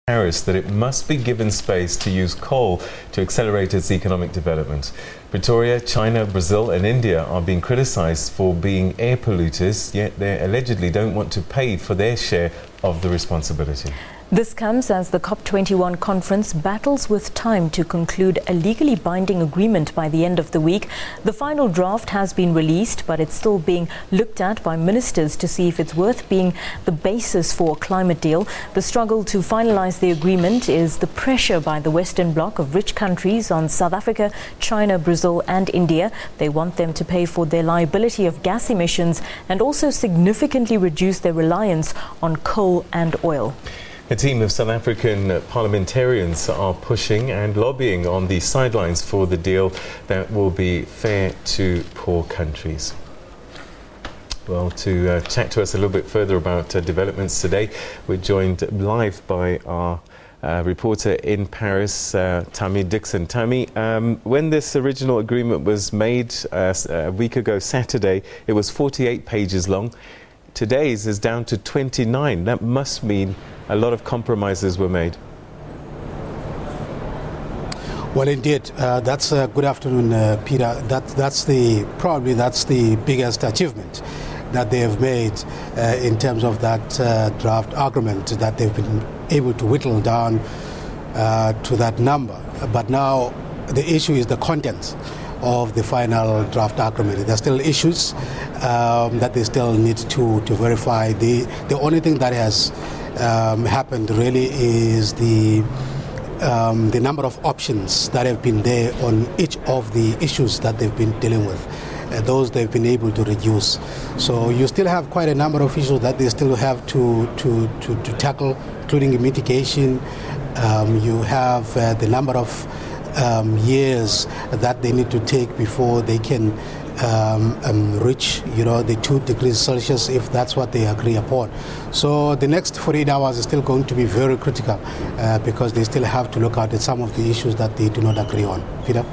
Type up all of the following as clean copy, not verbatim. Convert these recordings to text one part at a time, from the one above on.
Paris that it must be given space to use coal to accelerate its economic development. Pretoria, China, Brazil and India are being criticised for being air polluters, yet they allegedly don't want to pay for their share of the responsibility. This comes as the COP21 conference battles with time to conclude a legally binding agreement by the end of the week. The final draft has been released, but it's still being looked at by ministers to see if it's worth being the basis for a climate deal. The struggle to finalize the agreement is the pressure by the Western bloc of rich countries on South Africa, China, Brazil and India. They want them to pay for their liability of gas emissions and also significantly reduce their reliance on coal and oil. A team of South African parliamentarians are pushing and lobbying on the sidelines for the deal that will be fair to poor countries. Well, to chat to us a little bit further about developments today, we're joined live by our reporter in Paris, Tammy Dixon. Tammy, when this original agreement was made a week ago Saturday, it was 48 pages long. Today's is down to 29. That must mean a lot of compromises were made. Well, indeed, that's good afternoon, Peter. That's probably the biggest achievement that they have made in terms of that draft agreement, that they've been able to whittle down to that number. But now the issue is the content of the final draft agreement. There are still issues that they still need to verify. The only thing that has happened really is the number of options that have been there on each of the issues that they've been dealing with. Those they've been able to reduce. So you still have quite a number of issues that they still have to tackle, including mitigation. You have the number of years that they need to take before they can reach, the 2 degrees Celsius, if that's what they agree upon. So the next 48 hours is still going to be very critical because they still have to look at some of the issues that they do not agree on. Peter?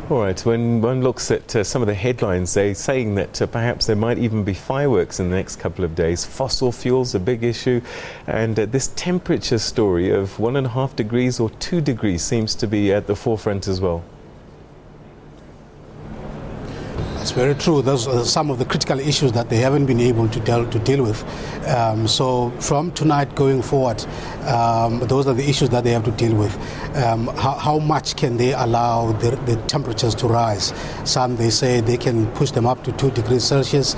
All right, when one looks at some of the headlines, they're saying that perhaps there might even be fireworks in the next couple of days. Fossil fuels, a big issue, and this temperature story of 1.5 degrees or 2 degrees seems to be at the forefront as well. That's very true. Those are some of the critical issues that they haven't been able to deal with. So from tonight going forward, those are the issues that they have to deal with. How much can they allow the temperatures to rise? Some, they say they can push them up to 2 degrees Celsius.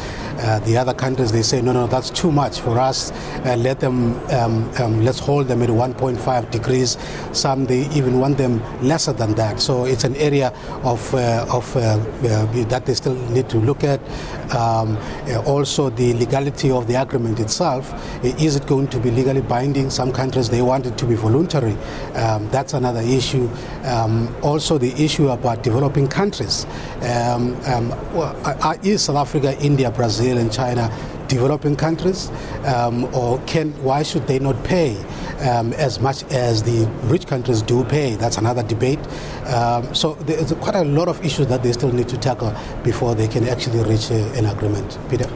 The other countries, they say, no, that's too much for us. Let's hold them at 1.5 degrees. Some, they even want them lesser than that. So it's an area of that they still need to look at. Also the legality of the agreement itself. Is it going to be legally binding? Some countries, they want it to be voluntary. That's another issue. Also the issue about developing countries. Is South Africa, India, Brazil and China developing countries, or why should they not pay as much as the rich countries do pay? That's another debate. So there's quite a lot of issues that they still need to tackle before they can actually reach an agreement. Peter?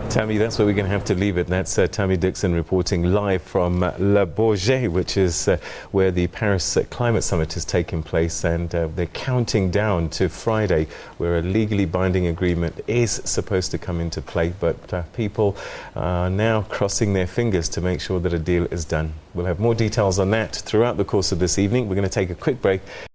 Tammy, that's where we're going to have to leave it. That's Tammy Dixon reporting live from Le Bourget, which is where the Paris Climate Summit is taking place, and they're counting down to Friday, where a legally binding agreement is supposed to come into play. But people are now crossing their fingers to make sure that a deal is done. We'll have more details on that throughout the course of this evening. We're going to take a quick break.